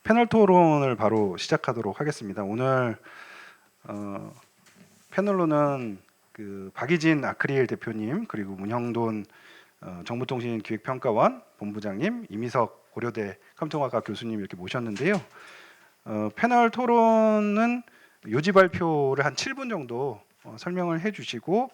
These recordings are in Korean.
패널 토론을 바로 시작하도록 하겠습니다. 오늘 패널로는 그 박희진 아크릴 대표님, 그리고 문형돈 정보통신기획평가원 본부장님, 이미석 고려대 컴퓨터공학과 교수님 이렇게 모셨는데요. 패널 토론은 요지 발표를 한 7분 정도 설명을 해주시고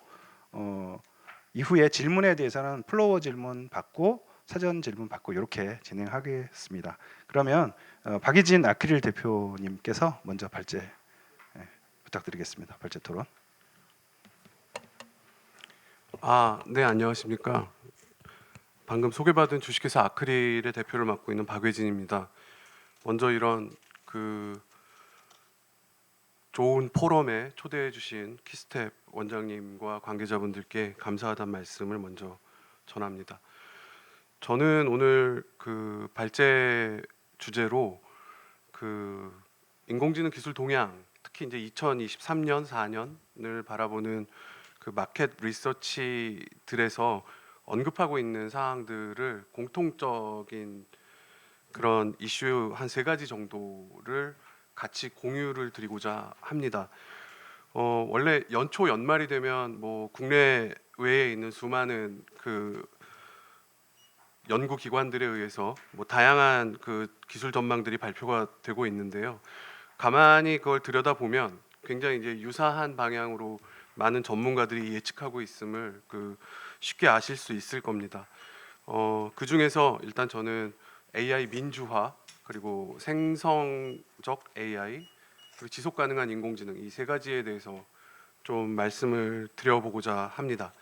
이후에 질문에 대해서는 플로어 질문 받고 사전 질문 받고 이렇게 진행하겠습니다. 그러면 박희진 아크릴 대표님께서 먼저 발제 부탁드리겠습니다. 발제 토론. 네, 안녕하십니까. 방금 소개받은 주식회사 아크릴의 대표를 맡고 있는 박회진입니다. 먼저 이런 좋은 포럼에 초대해 주신 키스텝 원장님과 관계자분들께 감사하다는 말씀을 먼저 전합니다. 저는 오늘 발제 주제로 인공지능 기술 동향, 특히 이제 2023년, 4년을 바라보는 마켓 리서치들에서 언급하고 있는 사항들을 공통적인 그런 이슈 한 3가지 정도를 같이 공유를 드리고자 합니다. 원래 연초 연말이 되면 뭐 국내 외에 있는 수많은 연구 기관들에 의해서 뭐 다양한 기술 전망들이 발표가 되고 있는데요. 가만히 그걸 들여다보면 굉장히 이제 유사한 방향으로 많은 전문가들이 예측하고 있음을 쉽게 아실 수 있을 겁니다. 그 중에서 일단 저는 AI 민주화, 그리고 생성적 AI, 그리고 지속 가능한 인공지능, 이 3가지에 대해서 좀 말씀을 드려보고자 합니다.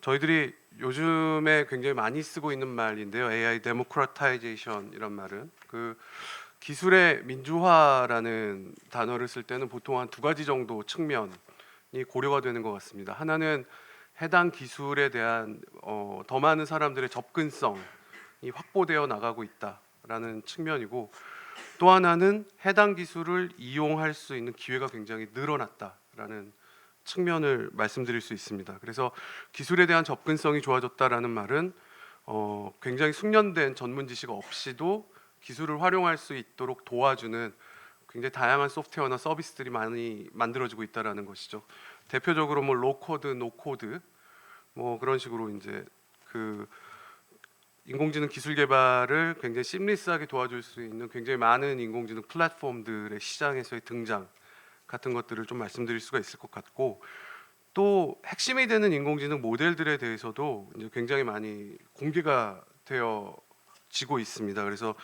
저희들이 요즘에 굉장히 많이 쓰고 있는 말인데요. AI 데모크라타이제이션 이런 말은 기술의 민주화라는 단어를 쓸 때는 보통 한 2가지 정도 측면이 고려가 되는 것 같습니다. 하나는 해당 기술에 대한 더 많은 사람들의 접근성이 확보되어 나가고 있다라는 측면이고, 또 하나는 해당 기술을 이용할 수 있는 기회가 굉장히 늘어났다라는 측면을 말씀드릴 수 있습니다. 그래서 기술에 대한 접근성이 좋아졌다라는 말은 굉장히 숙련된 전문 지식 없이도 기술을 활용할 수 있도록 도와주는 굉장히 다양한 소프트웨어나 서비스들이 많이 만들어지고 있다라는 것이죠. 대표적으로 뭐 로코드, 노코드 뭐 그런 식으로 이제 인공지능 기술 개발을 굉장히 심리스하게 도와줄 수 있는 굉장히 많은 인공지능 플랫폼들의 시장에서의 등장 같은 것들을 좀 말씀드릴 수가 있을 것 같고, 또 핵심이 되는 인공지능 모델들에 대해서도 이제 굉장히 많이 공개가 되어지고 있습니다. 그래서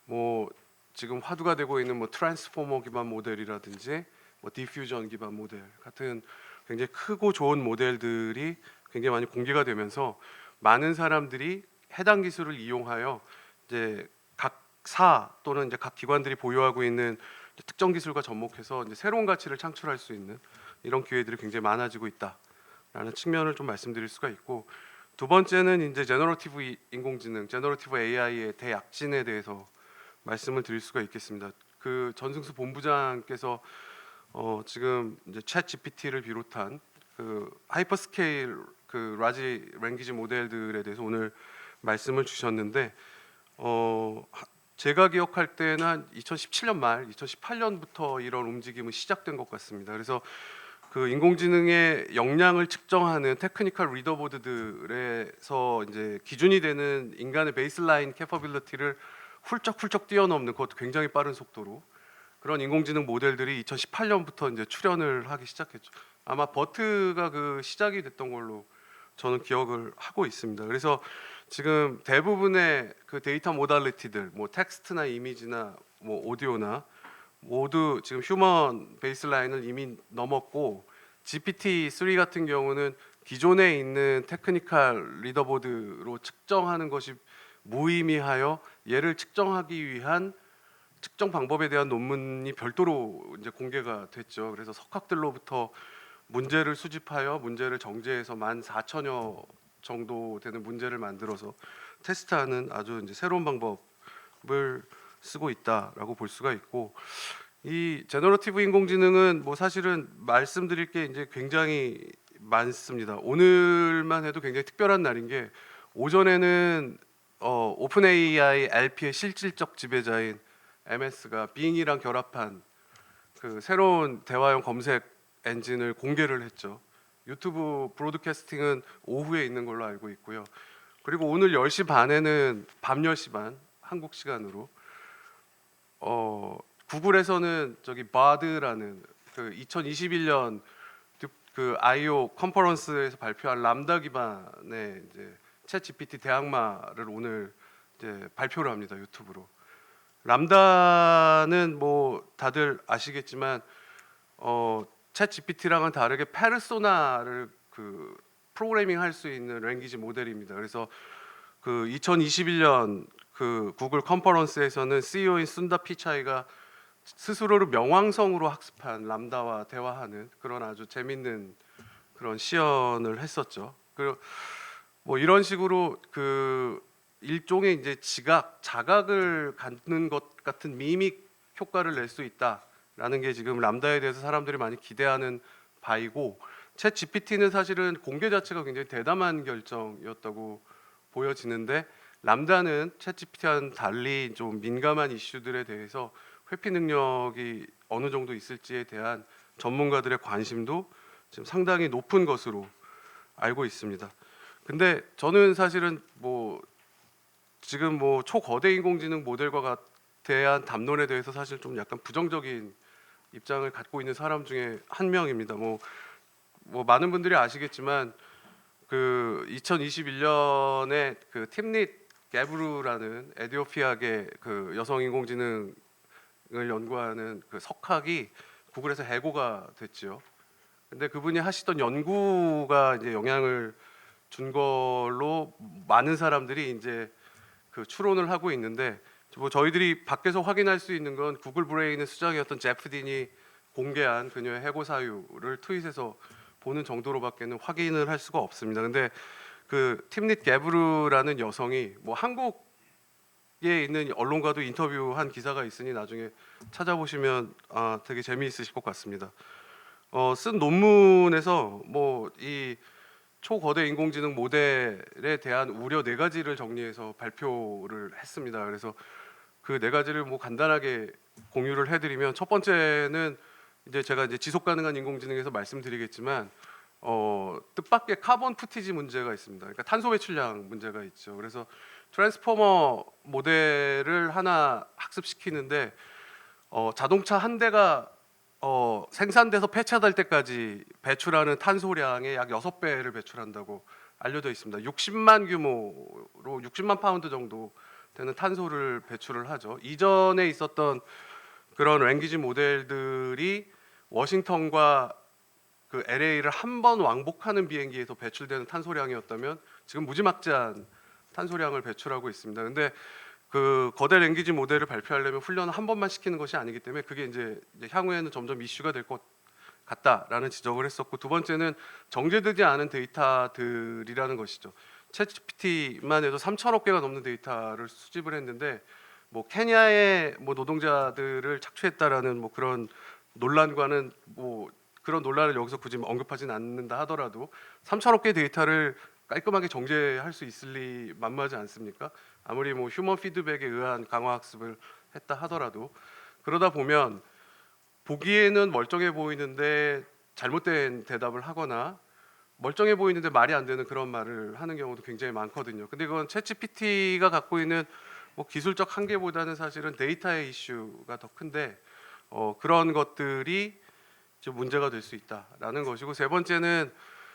뭐 지금 화두가 되고 있는 뭐 트랜스포머 기반 모델이라든지 뭐 디퓨전 기반 모델 같은 굉장히 크고 좋은 모델들이 굉장히 많이 공개가 되면서 많은 사람들이 해당 기술을 이용하여 이제 각 사 또는 이제 각 기관들이 보유하고 있는 특정 기술과 접목해서 이제 새로운 가치를 창출할 수 있는 이런 기회들이 굉장히 많아지고 있다라는 측면을 좀 말씀드릴 수가 있고, 두 번째는 이제 제너러티브 인공지능, 제너러티브 AI의 대약진에 대해서 말씀을 드릴 수가 있겠습니다. 전승수 본부장께서 지금 이제 챗 GPT를 비롯한 하이퍼스케일 라지 랭귀지 모델들에 대해서 오늘 말씀을 주셨는데, 제가 기억할 때는 한 2017년 말, 2018년부터 이런 움직임은 시작된 것 같습니다. 그래서 인공지능의 역량을 측정하는 테크니컬 리더보드들에서 이제 기준이 되는 인간의 베이스라인 캐퍼빌리티를 훌쩍훌쩍 뛰어넘는, 그것도 굉장히 빠른 속도로 그런 인공지능 모델들이 2018년부터 이제 출현을 하기 시작했죠. 아마 버트가 시작이 됐던 걸로 저는 기억을 하고 있습니다. 그래서 지금 대부분의 데이터 모달리티들, 뭐 텍스트나 이미지나 뭐 오디오나 모두 지금 휴먼 베이스라인을 이미 넘었고, GPT-3 같은 경우는 기존에 있는 테크니컬 리더보드로 측정하는 것이 무의미하여 얘를 측정하기 위한 측정 방법에 대한 논문이 별도로 이제 공개가 됐죠. 그래서 석학들로부터 문제를 수집하여 문제를 정제해서 14,000여 정도 되는 문제를 만들어서 테스트하는 아주 이제 새로운 방법을 쓰고 있다라고 볼 수가 있고, 이 제너러티브 인공지능은 뭐 사실은 말씀드릴 게 이제 굉장히 많습니다. 오늘만 해도 굉장히 특별한 날인 게, 오전에는 오픈 AI LP의 실질적 지배자인 MS가 빙이랑 결합한 그 새로운 대화형 검색 엔진을 공개를 했죠. 유튜브 브로드캐스팅은 오후에 있는 걸로 알고 있고요. 그리고 오늘 10시 반에는 밤 10시 반 한국 시간으로 구글에서는 저기 바드라는 그 2021년 그 I/O 컨퍼런스에서 발표한 람다 기반의 이제 챗 GPT 대항마를 오늘 이제 발표를 합니다. 유튜브로. 람다는 뭐 다들 아시겠지만 챗 GPT랑은 다르게 페르소나를 그 프로그래밍 할 수 있는 랭귀지 모델입니다. 그래서 그 2021년 그 구글 컨퍼런스에서는 CEO인 순다 피차이가 스스로를 명왕성으로 학습한 람다와 대화하는 그런 아주 재밌는 그런 시연을 했었죠. 그리고 뭐 이런 식으로 그 일종의 이제 자각을 갖는 것 같은 미믹 효과를 낼 수 있다라는 게 지금 람다에 대해서 사람들이 많이 기대하는 바이고, 챗 GPT는 사실은 공개 자체가 굉장히 대담한 결정이었다고 보여지는데, 람다는 챗 GPT와는 달리 좀 민감한 이슈들에 대해서 회피 능력이 어느 정도 있을지에 대한 전문가들의 관심도 지금 상당히 높은 것으로 알고 있습니다. 근데 저는 사실은 뭐 지금 뭐 초거대 인공지능 모델과 대한 담론에 대해서 사실 좀 약간 부정적인 입장을 갖고 있는 사람 중에 한 명입니다. 뭐 많은 분들이 아시겠지만 그 2021년에 그 팀릿 게브루라는 에디오피아계 그 여성 인공지능을 연구하는 그 석학이 구글에서 해고가 됐죠. 근데 그분이 하시던 연구가 이제 영향을 준 걸로 많은 사람들이 이제 그 추론을 하고 있는데, 뭐 저희들이 밖에서 확인할 수 있는 건 구글 브레인의 수장이었던 제프 딘이 공개한 그녀의 해고 사유를 트윗에서 보는 정도로밖에는 확인을 할 수가 없습니다. 근데 그 팀릿 게브르라는 여성이 뭐 한국에 있는 언론과도 인터뷰한 기사가 있으니 나중에 찾아보시면 되게 재미있으실 것 같습니다. 쓴 논문에서 뭐 이 초거대 인공지능 모델에 대한 우려 4가지를 정리해서 발표를 했습니다. 그래서 그 4가지를 뭐 간단하게 공유를 해드리면, 첫 번째는 이제 제가 이제 지속 가능한 인공지능에서 말씀드리겠지만 뜻밖의 카본 푸티지 문제가 있습니다. 그러니까 탄소 배출량 문제가 있죠. 그래서 트랜스포머 모델을 하나 학습시키는데 자동차 한 대가 생산돼서 폐차될 때까지 배출하는 탄소량의 약 6배를 배출한다고 알려져 있습니다. 60만 규모로 60만 파운드 정도 되는 탄소를 배출을 하죠. 이전에 있었던 그런 랭귀지 모델들이 워싱턴과 그 LA를 한 번 왕복하는 비행기에서 배출되는 탄소량이었다면 지금 무지막지한 탄소량을 배출하고 있습니다. 근데 그 거대 랭귀지 모델을 발표하려면 훈련을 한 번만 시키는 것이 아니기 때문에 그게 이제 향후에는 점점 이슈가 될 것 같다라는 지적을 했었고, 두 번째는 정제되지 않은 데이터들이라는 것이죠. 챗GPT만 해도 3천억 개가 넘는 데이터를 수집을 했는데, 뭐 케냐의 뭐 노동자들을 착취했다라는 뭐 그런 논란과는 뭐 그런 논란을 여기서 굳이 언급하지는 않는다 하더라도 3천억 개 데이터를 깔끔하게 정제할 수 있을 리 만무하지 않습니까? 아무리 뭐 휴먼 피드백에 의한 강화 학습을 했다 하더라도. 그러다 보면 보기에는 멀쩡해 보이는데 잘못된 대답을 하거나 멀쩡해 보이는데 말이 안 되는 그런 말을 하는 경우도 굉장히 많거든요. 근데 그건 챗GPT가 갖고 있는 뭐 기술적 한계보다는 사실은 데이터의 이슈가 더 큰데 그런 것들이 좀 문제가 될 수 있다라는 것이고, 세 번째는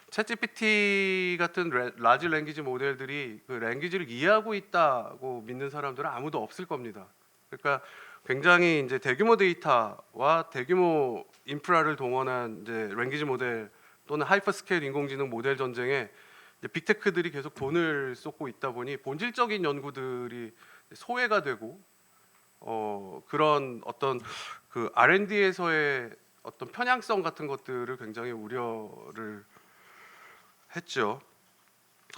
챗GPT 같은 라지 랭귀지 모델들이 그 랭귀지를 이해하고 있다고 믿는 사람들은 아무도 없을 겁니다. 그러니까 굉장히 이제 대규모 데이터와 대규모 인프라를 동원한 이제 랭귀지 모델 또는 하이퍼스케일 인공지능 모델 전쟁에 이제 빅테크들이 계속 돈을 쏟고 있다 보니 본질적인 연구들이 소외가 되고 그런 어떤 그 R&D에서의 어떤 편향성 같은 것들을 굉장히 우려를 했죠.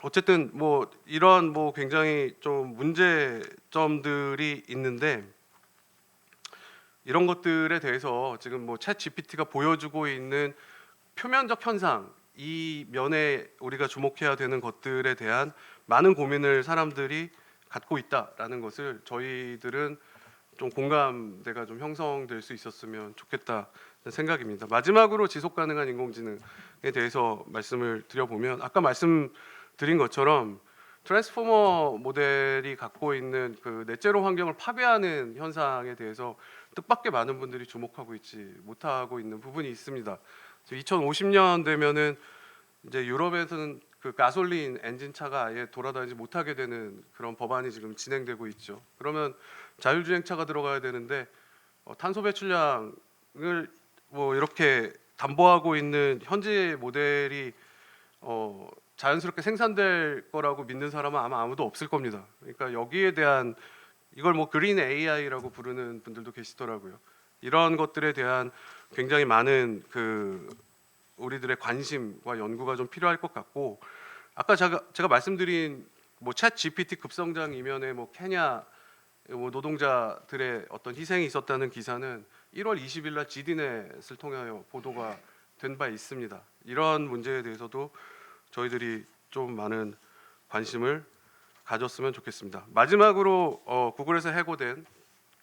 어쨌든 뭐 이런 뭐 굉장히 좀 문제점들이 있는데, 이런 것들에 대해서 지금 뭐 챗 GPT가 보여주고 있는 표면적 현상, 이 면에 우리가 주목해야 되는 것들에 대한 많은 고민을 사람들이 갖고 있다라는 것을 저희들은 좀 공감대가 좀 형성될 수 있었으면 좋겠다 생각입니다. 마지막으로 지속 가능한 인공지능에 대해서 말씀을 드려보면 아까 말씀드린 것처럼 트랜스포머 모델이 갖고 있는 그 넷제로 환경을 파괴하는 현상에 대해서 뜻밖의 많은 분들이 주목하고 있지 못하고 있는 부분이 있습니다. 2050년 되면은 이제 유럽에서는 그 가솔린 엔진 차가 아예 돌아다니지 못하게 되는 그런 법안이 지금 진행되고 있죠. 그러면 자율주행차가 들어가야 되는데 탄소 배출량을 뭐 이렇게 담보하고 있는 현재 모델이 자연스럽게 생산될 거라고 믿는 사람은 아마 아무도 없을 겁니다. 그러니까 여기에 대한 이걸 뭐 그린 AI라고 부르는 분들도 계시더라고요. 이런 것들에 대한 굉장히 많은 그 우리들의 관심과 연구가 좀 필요할 것 같고 아까 제가 말씀드린 뭐챗 GPT 급성장 이면에 뭐 케냐 뭐 노동자들의 어떤 희생이 있었다는 기사는 1월 20일 날 GDNet을 통하여 보도가 된 바 있습니다. 이런 문제에 대해서도 저희들이 좀 많은 관심을 가졌으면 좋겠습니다. 마지막으로 구글에서 해고된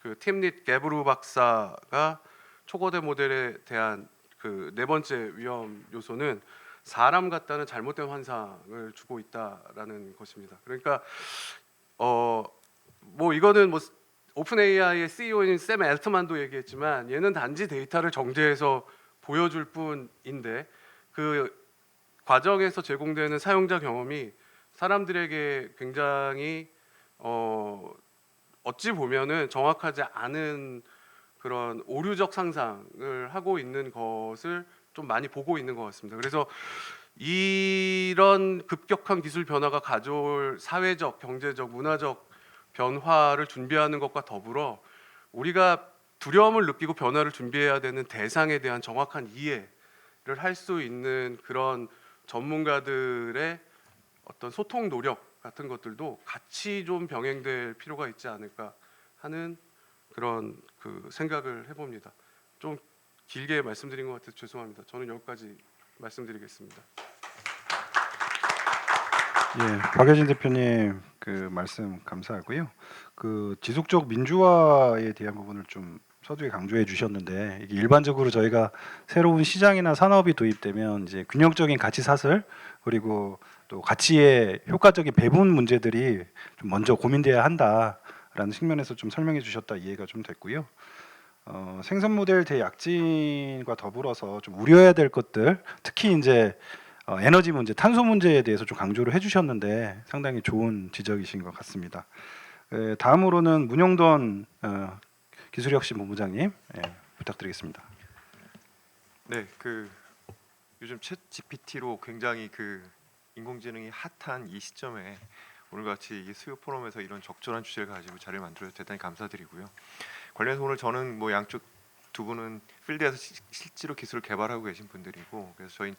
그 팀릿 게브루 박사가 초거대 모델에 대한 그 네 번째 위험 요소는 사람 같다는 잘못된 환상을 주고 있다라는 것입니다. 그러니까 뭐 이거는 뭐 오픈 AI의 CEO인 샘 엘트만도 얘기했지만 얘는 단지 데이터를 정제해서 보여줄 뿐인데 그 과정에서 제공되는 사용자 경험이 사람들에게 굉장히 어찌 보면은 정확하지 않은 그런 오류적 상상을 하고 있는 것을 좀 많이 보고 있는 것 같습니다. 그래서 이런 급격한 기술 변화가 가져올 사회적, 경제적, 문화적 변화를 준비하는 것과 더불어 우리가 두려움을 느끼고 변화를 준비해야 되는 대상에 대한 정확한 이해를 할 수 있는 그런 전문가들의 어떤 소통 노력 같은 것들도 같이 좀 병행될 필요가 있지 않을까 하는 그런 그 생각을 해봅니다. 좀 길게 말씀드린 것 같아서 죄송합니다. 저는 여기까지 말씀드리겠습니다. 예, 박여진 대표님 그 말씀 감사하고요. 그 지속적 민주화에 대한 부분을 좀 서두에 강조해 주셨는데 이게 일반적으로 저희가 새로운 시장이나 산업이 도입되면 이제 균형적인 가치 사슬 그리고 또 가치의 효과적인 배분 문제들이 좀 먼저 고민돼야 한다라는 측면에서 좀 설명해 주셨다 이해가 좀 됐고요. 생산 모델 대약진과 더불어서 좀 우려해야 될 것들 특히 이제 에너지 문제, 탄소 문제에 대해서 좀 강조를 해주셨는데 상당히 좋은 지적이신 것 같습니다. 다음으로는 문용돈 기술혁신본부장님 부탁드리겠습니다. 네, 그 요즘 챗 GPT로 굉장히 그 인공지능이 핫한 이 시점에 오늘 같이 이 수요 포럼에서 이런 적절한 주제를 가지고 자리를 만들어서 대단히 감사드리고요. 관련해서 오늘 저는 뭐 양쪽 두 분은 필드에서 실제로 기술을 개발하고 계신 분들이고 그래서 저희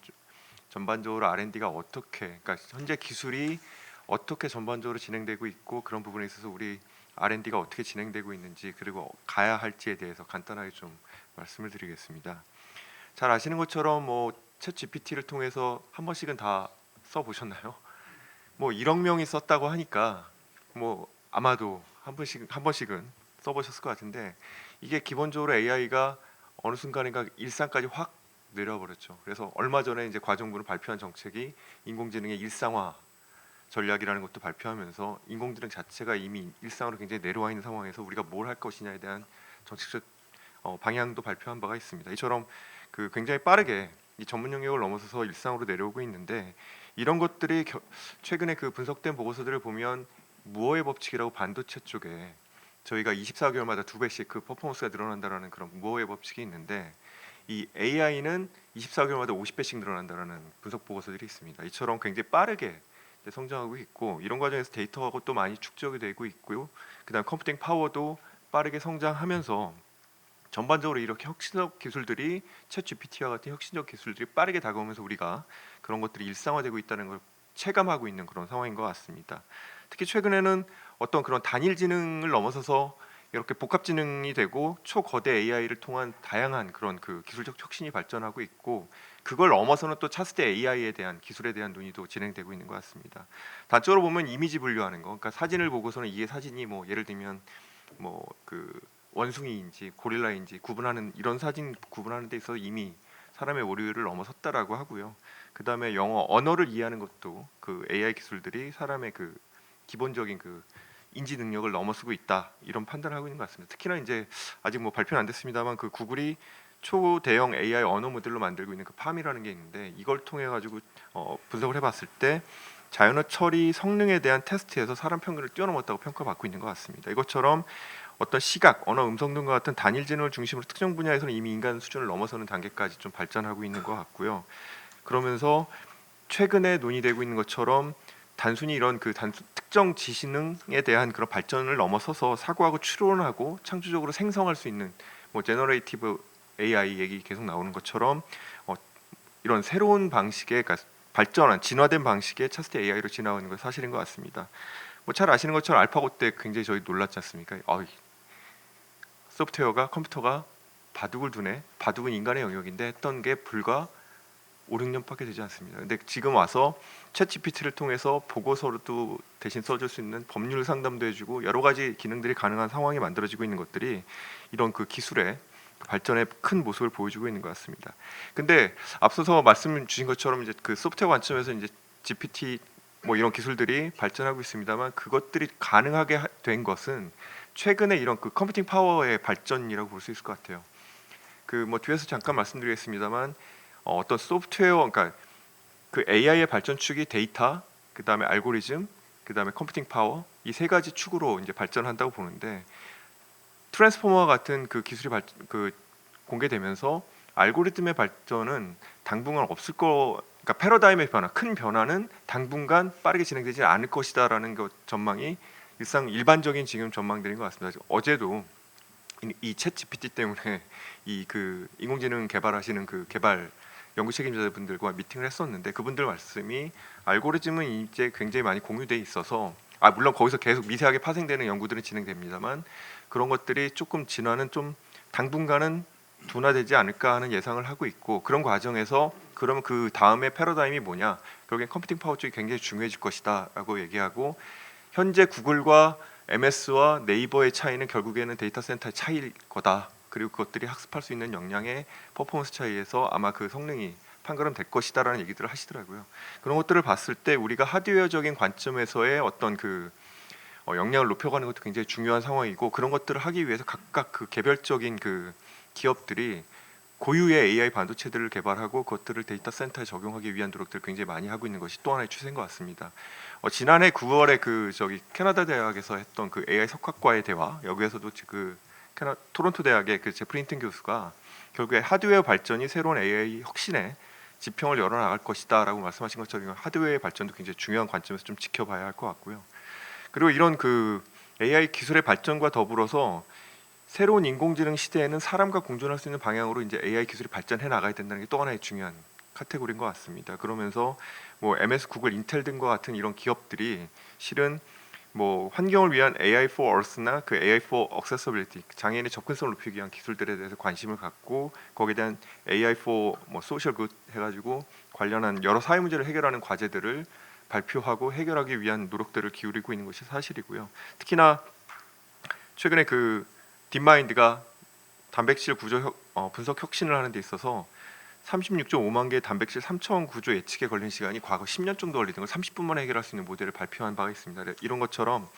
전반적으로 R&D가 어떻게, 그러니까 현재 기술이 어떻게 전반적으로 진행되고 있고 그런 부분에 있어서 우리 R&D가 어떻게 진행되고 있는지 그리고 가야 할지에 대해서 간단하게 좀 말씀을 드리겠습니다. 잘 아시는 것처럼 뭐챗 GPT를 통해서 한 번씩은 다 써보셨나요? 뭐 1억 명이 썼다고 하니까 뭐 아마도 한 번씩은 써보셨을 것 같은데 이게 기본적으로 AI가 어느 순간인가 일상까지 확 내려버렸죠. 그래서 얼마 전에 이제 과정부를 발표한 정책이 인공지능의 일상화 전략이라는 것도 발표하면서 인공지능 자체가 이미 일상으로 굉장히 내려와 있는 상황에서 우리가 뭘 할 것이냐에 대한 정책적 방향도 발표한 바가 있습니다. 이처럼 그 굉장히 빠르게 이 전문 영역을 넘어서서 일상으로 내려오고 있는데 이런 것들이 최근에 그 분석된 보고서들을 보면 무어의 법칙이라고 반도체 쪽에 저희가 24개월마다 2배씩 그 퍼포먼스가 늘어난다라는 그런 무어의 법칙이 있는데 이 AI는 24개월마다 50배씩 늘어난다라는 분석 보고서들이 있습니다. 이처럼 굉장히 빠르게 성장하고 있고 이런 과정에서 데이터하고 또 많이 축적이 되고 있고요. 그다음 컴퓨팅 파워도 빠르게 성장하면서 전반적으로 이렇게 혁신적 기술들이 챗 GPT와 같은 혁신적 기술들이 빠르게 다가오면서 우리가 그런 것들이 일상화되고 있다는 걸 체감하고 있는 그런 상황인 것 같습니다. 특히 최근에는 어떤 그런 단일 지능을 넘어서서 이렇게 복합 지능이 되고 초거대 AI를 통한 다양한 그런 그 기술적 혁신이 발전하고 있고 그걸 넘어서는 또 차세대 AI에 대한 기술에 대한 논의도 진행되고 있는 것 같습니다. 단적으로 보면 이미지 분류하는 거, 그러니까 사진을 보고서는 이게 사진이 뭐 예를 들면 뭐 그 원숭이인지 고릴라인지 구분하는 이런 사진 구분하는 데 있어서 이미 사람의 오류를 넘어섰다라고 하고요. 그다음에 영어 언어를 이해하는 것도 그 AI 기술들이 사람의 그 기본적인 그 인지 능력을 넘어서고 있다 이런 판단을 하고 있는 것 같습니다. 특히나 이제 아직 뭐 발표는 안 됐습니다만 그 구글이 초대형 AI 언어 모델로 만들고 있는 그 팜이라는 게 있는데 이걸 통해 가지고 분석을 해봤을 때 자연어 처리 성능에 대한 테스트에서 사람 평균을 뛰어넘었다고 평가받고 있는 것 같습니다. 이것처럼 어떤 시각, 언어, 음성 등과 같은 단일 지능을 중심으로 특정 분야에서는 이미 인간 수준을 넘어서는 단계까지 좀 발전하고 있는 것 같고요. 그러면서 최근에 논의되고 있는 것처럼 단순히 이런 그 특정 지능에 대한 그런 발전을 넘어서서 사고하고 추론하고 창조적으로 생성할 수 있는 뭐 제너레이티브 AI 얘기 계속 나오는 것처럼 이런 새로운 방식의 그러니까 발전한 진화된 방식의 차세대 AI로 진화하는 건 사실인 것 같습니다. 뭐 잘 아시는 것처럼 알파고 때 굉장히 저희 놀랐지 않습니까? 소프트웨어가 컴퓨터가 바둑을 두네, 바둑은 인간의 영역인데 했던 게 불과 5, 6년밖에 되지 않습니다. 근데 지금 와서 챗 GPT를 통해서 보고서로도 대신 써줄 수 있는 법률 상담도 해주고 여러 가지 기능들이 가능한 상황이 만들어지고 있는 것들이 이런 그 기술의 발전의 큰 모습을 보여주고 있는 것 같습니다. 근데 앞서서 말씀 주신 것처럼 이제 그 소프트웨어 관점에서 이제 GPT 뭐 이런 기술들이 발전하고 있습니다만 그것들이 가능하게 된 것은 최근에 이런 그 컴퓨팅 파워의 발전이라고 볼 수 있을 것 같아요. 그 뭐 뒤에서 잠깐 말씀드리겠습니다만 어떤 소프트웨어 그러니까 그 AI의 발전 축이 데이터, 그다음에 알고리즘, 그다음에 컴퓨팅 파워 이 세 가지 축으로 이제 발전한다고 보는데 트랜스포머 같은 그 기술이 공개되면서 알고리즘의 발전은 당분간 없을 그러니까 패러다임의 변화, 큰 변화는 당분간 빠르게 진행되지 않을 것이다라는 전망이 일반적인 지금 전망들인 것 같습니다. 어제도 이 챗 GPT 때문에 이 그 인공지능 개발하시는 그 개발 연구 책임자분들과 미팅을 했었는데 그분들 말씀이 알고리즘은 이제 굉장히 많이 공유돼 있어서 물론 거기서 계속 미세하게 파생되는 연구들은 진행됩니다만 그런 것들이 조금 진화는 좀 당분간은 둔화되지 않을까 하는 예상을 하고 있고 그런 과정에서 그러면 그 다음에 패러다임이 뭐냐 결국엔 컴퓨팅 파워 쪽이 굉장히 중요해질 것이다라고 얘기하고 현재 구글과 MS와 네이버의 차이는 결국에는 데이터 센터의 차이일 거다. 그리고 그것들이 학습할 수 있는 역량의 퍼포먼스 차이에서 아마 그 성능이 판가름 될 것이다라는 얘기들을 하시더라고요. 그런 것들을 봤을 때 우리가 하드웨어적인 관점에서의 어떤 그 역량을 높여가는 것도 굉장히 중요한 상황이고 그런 것들을 하기 위해서 각각 그 개별적인 그 기업들이 고유의 AI 반도체들을 개발하고 그것들을 데이터 센터에 적용하기 위한 노력들을 굉장히 많이 하고 있는 것이 또 하나의 추세인 것 같습니다. 지난해 9월에 그 캐나다 대학에서 했던 그 AI 석학과의 대화 여기에서도 그 토론토 대학의 그 제프리 힌튼 교수가 결국에 하드웨어 발전이 새로운 AI 혁신의 지평을 열어나갈 것이다라고 말씀하신 것처럼 하드웨어의 발전도 굉장히 중요한 관점에서 좀 지켜봐야 할 것 같고요. 그리고 이런 그 AI 기술의 발전과 더불어서 새로운 인공지능 시대에는 사람과 공존할 수 있는 방향으로 이제 AI 기술이 발전해 나가야 된다는 게 또 하나의 중요한 카테고리인 것 같습니다. 그러면서 뭐 MS, 구글, 인텔 등과 같은 이런 기업들이 실은 뭐 환경을 위한 AI for Earth나 그 AI for Accessibility 장애인의 접근성을 높이기 위한 기술들에 대해서 관심을 갖고 거기에 대한 AI for 뭐 Social Good 해가지고 관련한 여러 사회 문제를 해결하는 과제들을 발표하고 해결하기 위한 노력들을 기울이고 있는 것이 사실이고요. 특히나 최근에 그 딥마인드가 단백질 구조 분석 혁신을 하는 데 있어서 36.5만 개의 단백질 3차원 구조 예측에 걸린 시간이 과거 10년 정도 걸리는 걸 30분 만에 해결할 수 있는 모델을 발표한 바가 있습니다. 이런 것처럼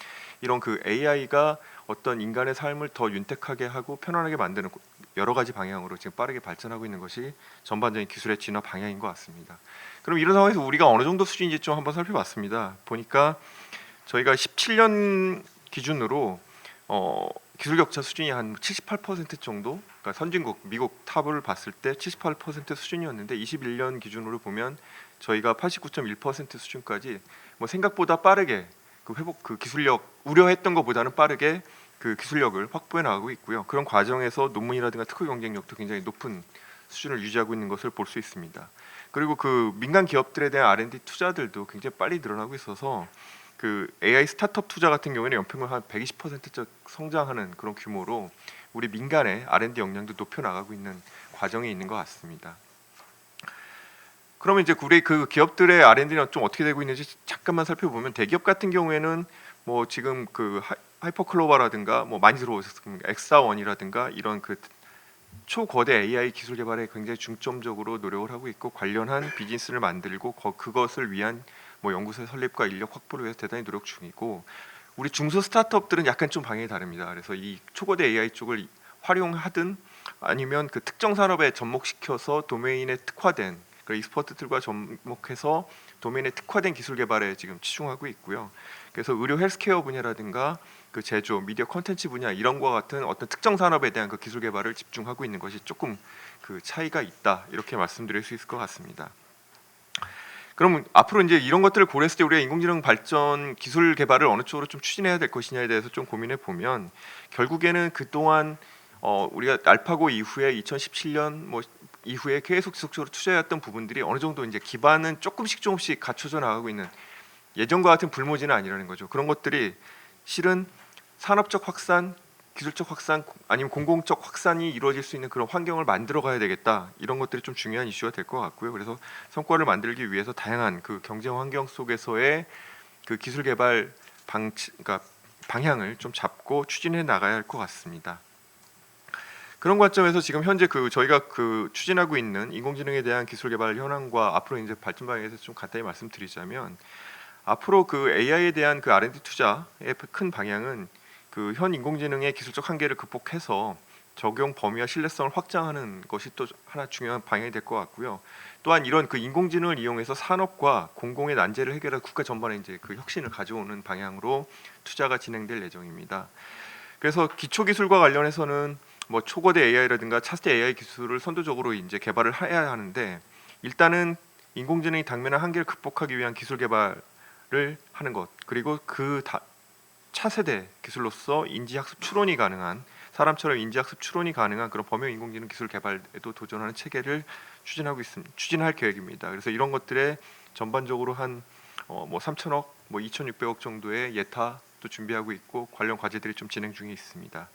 이런 그 AI가 어떤 인간의 삶을 더 윤택하게 하고 편안하게 만드는 여러 가지 방향으로 지금 빠르게 발전하고 있는 것이 전반적인 기술의 진화 방향인 것 같습니다. 그럼 이런 상황에서 우리가 어느 정도 수준인지 좀 한번 살펴봤습니다. 보니까 저희가 17년 기준으로 기술 격차 수준이 한 78% 정도, 그러니까 선진국 미국 탑을 봤을 때 78% 수준이었는데 21년 기준으로 보면 저희가 89.1% 수준까지 뭐 생각보다 빠르게 그 회복 그 기술력 우려했던 것보다는 빠르게 그 기술력을 확보해 나가고 있고요. 그런 과정에서 논문이라든가 특허 경쟁력도 굉장히 높은 수준을 유지하고 있는 것을 볼 수 있습니다. 그리고 그 민간 기업들에 대한 R&D 투자들도 굉장히 빨리 늘어나고 있어서 그 AI 스타트업 투자 같은 경우에는 연평균 한 120%씩 성장하는 그런 규모로 우리 민간의 R&D 역량도 높여 나가고 있는 과정이 있는 것 같습니다. 그러면 이제 우리 그 기업들의 R&D는 좀 어떻게 되고 있는지 잠깐만 살펴보면 대기업 같은 경우에는 뭐 지금 그 하이퍼클로바라든가 뭐 많이 들어오셨을 겁니다. 엑사원이라든가 이런 그 초거대 AI 기술 개발에 굉장히 중점적으로 노력을 하고 있고 관련한 비즈니스를 만들고 그것을 위한 뭐 연구소의 설립과 인력 확보를 위해서 대단히 노력 중이고 우리 중소 스타트업들은 약간 좀 방향이 다릅니다. 그래서 이 초거대 AI 쪽을 활용하든 아니면 그 특정 산업에 접목시켜서 도메인에 특화된 그 익스퍼트들과 접목해서 도메인에 특화된 기술 개발에 지금 치중하고 있고요. 그래서 의료 헬스케어 분야라든가 그 제조, 미디어 콘텐츠 분야 이런 거 같은 어떤 특정 산업에 대한 그 기술 개발을 집중하고 있는 것이 조금 그 차이가 있다 이렇게 말씀드릴 수 있을 것 같습니다. 그럼 앞으로 이제 이런 것들을 고려했을 때 우리가 인공지능 발전 기술 개발을 어느 쪽으로 좀 추진해야 될 것이냐에 대해서 좀 고민해 보면 결국에는 그동안 우리가 알파고 이후에 2017년 뭐 이후에 계속 지속적으로 투자해왔던 부분들이 어느 정도 이제 기반은 조금씩 갖춰져 나가고 있는 예전과 같은 불모지는 아니라는 거죠. 그런 것들이 실은 산업적 확산, 기술적 확산 아니면 공공적 확산이 이루어질 수 있는 그런 환경을 만들어 가야 되겠다. 이런 것들이 좀 중요한 이슈가 될 것 같고요. 그래서 성과를 만들기 위해서 다양한 그 경쟁 환경 속에서의 그 기술 개발 그러니까 방향을 좀 잡고 추진해 나가야 할 것 같습니다. 그런 관점에서 지금 현재 그 저희가 그 추진하고 있는 인공지능에 대한 기술 개발 현황과 앞으로 이제 발전 방향에 대해서 좀 간단히 말씀드리자면 앞으로 그 AI에 대한 그 R&D 투자의 큰 방향은 그 현 인공지능의 기술적 한계를 극복해서 적용 범위와 신뢰성을 확장하는 것이 또 하나 중요한 방향이 될 것 같고요. 또한 이런 그 인공지능을 이용해서 산업과 공공의 난제를 해결할 국가 전반에 이제 그 혁신을 가져오는 방향으로 투자가 진행될 예정입니다. 그래서 기초 기술과 관련해서는 뭐 초거대 AI라든가 차세대 AI 기술을 선도적으로 이제 개발을 해야 하는데 일단은 인공지능이 당면한 한계를 극복하기 위한 기술 개발을 하는 것 그리고 그 차세대 기술로서 인지학습 추론이 가능한 사람처럼 인지학습 추론이 가능한 그런 범용 인공지능 기술 개발에도 도전하는 체계를 추진할 계획입니다. 그래서 이런 것들에 전반적으로 한 뭐 3천억, 뭐 2,600억 정도의 예타도 준비하고 있고 관련 과제들이 좀 진행 중에 있습니다.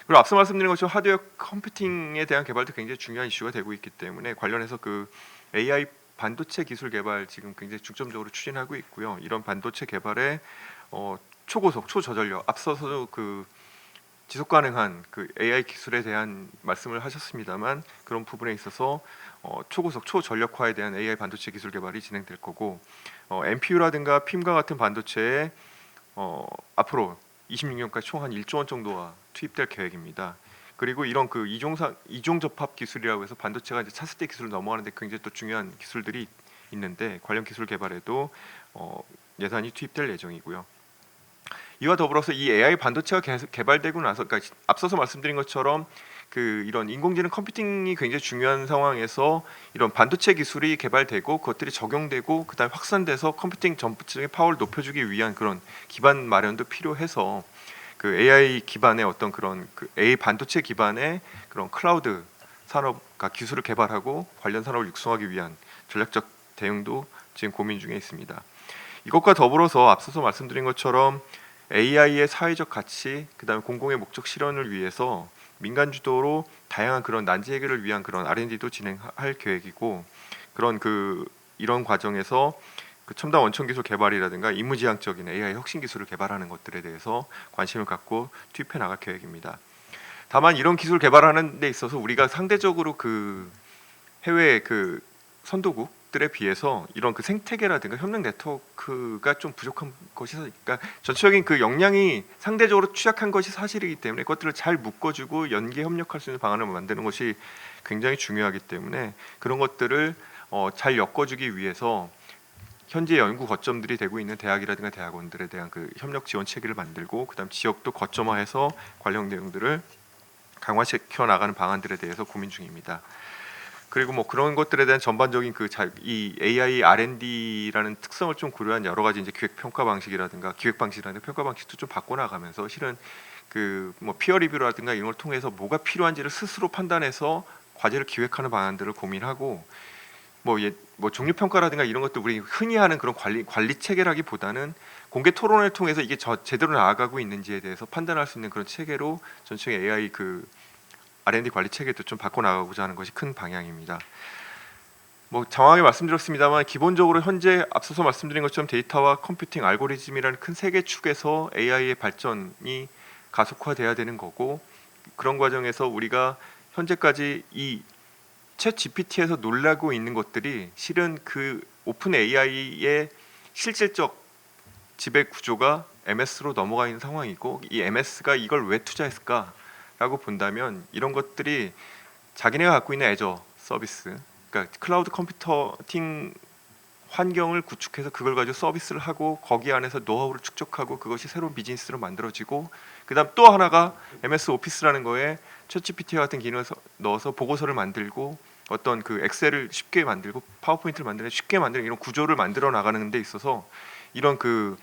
그리고 앞서 말씀드린 것처럼 하드웨어 컴퓨팅에 대한 개발도 굉장히 중요한 이슈가 되고 있기 때문에 관련해서 그 AI 반도체 기술 개발 지금 굉장히 중점적으로 추진하고 있고요. 이런 반도체 개발에 초고속, 초저전력 앞서서 그 지속 가능한 그 AI 기술에 대한 말씀을 하셨습니다만 그런 부분에 있어서 초고속, 초전력화에 대한 AI 반도체 기술 개발이 진행될 거고 NPU라든가 PIM과 같은 반도체에 앞으로 26년까지 총 한 1조 원 정도가 투입될 계획입니다. 그리고 이런 그 이종 접합 기술이라고 해서 반도체가 이제 차세대 기술을 넘어가는데 굉장히 또 중요한 기술들이 있는데 관련 기술 개발에도 예산이 투입될 예정이고요. 이와 더불어서 이 AI 반도체가 개발되고 나서 그러니까 앞서서 말씀드린 것처럼 그 이런 인공지능 컴퓨팅이 굉장히 중요한 상황에서 이런 반도체 기술이 개발되고 그것들이 적용되고 그다음에 확산돼서 컴퓨팅 전체적인 파워를 높여주기 위한 그런 기반 마련도 필요해서 그 AI 기반의 어떤 그런 그 AI 반도체 기반의 그런 클라우드 산업 기술을 개발하고 관련 산업을 육성하기 위한 전략적 대응도 지금 고민 중에 있습니다. 이것과 더불어서 앞서서 말씀드린 것처럼 AI의 사회적 가치, 그다음에 공공의 목적 실현을 위해서 민간 주도로 다양한 그런 난제 해결을 위한 그런 R&D도 진행할 계획이고 그런 이런 과정에서 그 첨단 원천 기술 개발이라든가 임무지향적인 AI 혁신 기술을 개발하는 것들에 대해서 관심을 갖고 투입해 나갈 계획입니다. 다만 이런 기술 개발하는 데 있어서 우리가 상대적으로 그 해외 그 선도국들에 비해서 이런 그 생태계라든가 협력 네트워크가 좀 부족한 것이 그러니까 전체적인 그 역량이 상대적으로 취약한 것이 사실이기 때문에 그것들을 잘 묶어주고 연계 협력할 수 있는 방안을 만드는 것이 굉장히 중요하기 때문에 그런 것들을 잘 엮어주기 위해서 현재 연구 거점들이 되고 있는 대학이라든가 대학원들에 대한 그 협력 지원 체계를 만들고 그다음 지역도 거점화해서 관련 내용들을 강화시켜 나가는 방안들에 대해서 고민 중입니다. 그리고 뭐 그런 것들에 대한 전반적인 이 AI R&D라는 특성을 좀 고려한 여러 가지 이제 기획 평가 방식이라든가 기획 방식이라든가 평가 방식도 좀 바꿔 나가면서 실은 그 뭐 피어 리뷰라든가 이런 걸 통해서 뭐가 필요한지를 스스로 판단해서 과제를 기획하는 방안들을 고민하고 뭐 종류 평가라든가 이런 것도 우리 흔히 하는 그런 관리 체계라기보다는 공개 토론을 통해서 이게 제대로 나아가고 있는지에 대해서 판단할 수 있는 그런 체계로 전체 AI 그 R&D 관리 체계도 좀 바꿔 나가고자 하는 것이 큰 방향입니다. 그리고 뭐 그런 것들에 대한 전반적인 그 이 AI R&D라는 특성을 좀 고려한 여러 가지 이제 기획 평가 방식이라든가 기획 방식이라든가 평가 방식도 좀 바꿔 나가면서 실은 그 뭐 피어 리뷰라든가 이런 걸 통해서 과제를 기획하는 방안들을 고민하고 뭐 종류 평가라든가 이런 것도 우리 흔히 하는 그런 관리 체계라기보다는 공개 토론을 통해서 이게 제대로 나아가고 있는지에 대해서 판단할 수 있는 그런 체계로 전체 AI 그 R&D 관리 체계도 좀 바꿔 나가고자 하는 것이 큰 방향입니다. 뭐 장황하게 말씀드렸습니다만 기본적으로 현재 앞서서 말씀드린 것처럼 데이터와 컴퓨팅 알고리즘이라는 큰 세 개 축에서 AI의 발전이 가속화돼야 되는 거고, 그런 과정에서 우리가 현재까지 이 챗 GPT에서 놀라고 있는 것들이 실은 그 오픈 AI의 실질적 지배 구조가 MS로 넘어가 있는 상황이고, 이 MS가 이걸 왜 투자했을까라고 본다면 이런 것들이 자기네가 갖고 있는 애저 서비스, 그러니까 클라우드 컴퓨팅 환경을 구축해서 그걸 가지고 서비스를 하고 거기 안에서 노하우를 축적하고 그것이 새로운 비즈니스로 만들어지고, 그다음 또 하나가 MS 오피스라는 거에 챗GPT 같은 기능을 넣어서 보고서를 만들고 어떤 그 엑셀을 쉽게 만들고 파워포인트를 만드는 쉽게 만드는 이런 구조를 만들어 나가는 데 있어서 이런 그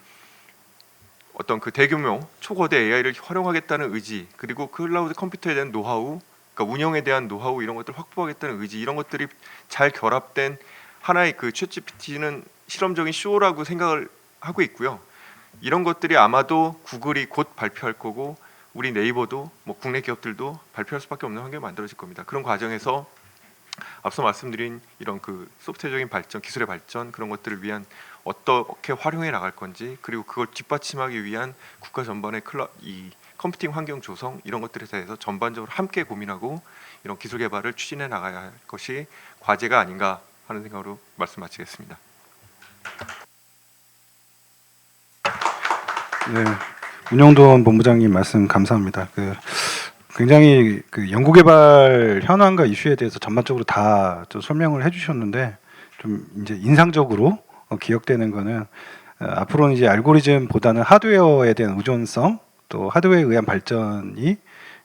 어떤 그 대규모 초거대 AI를 활용하겠다는 의지, 그리고 클라우드 컴퓨터에 대한 노하우, 그러니까 운영에 대한 노하우 이런 것들을 확보하겠다는 의지, 이런 것들이 잘 결합된 하나의 그 챗GPT는 실험적인 쇼라고 생각을 하고 있고요. 이런 것들이 아마도 구글이 곧 발표할 거고 우리 네이버도 뭐 국내 기업들도 발표할 수밖에 없는 환경이 만들어질 겁니다. 그런 과정에서 앞서 말씀드린 이런 그 소프트웨어적인 발전, 기술의 발전, 그런 것들을 위한 어떻게 활용해 나갈 건지, 그리고 그걸 뒷받침하기 위한 국가 전반의 이 컴퓨팅 환경 조성, 이런 것들에 대해서 전반적으로 함께 고민하고 이런 기술 개발을 추진해 나가야 할 것이 과제가 아닌가 하는 생각으로 말씀 마치겠습니다. 네, 문영돈 본부장님 말씀 감사합니다. 굉장히 그 연구개발 현황과 이슈에 대해서 전반적으로 다 좀 설명을 해주셨는데, 좀 이제 인상적으로 기억되는 거는 앞으로는 이제 알고리즘보다는 하드웨어에 대한 의존성, 또 하드웨어에 의한 발전이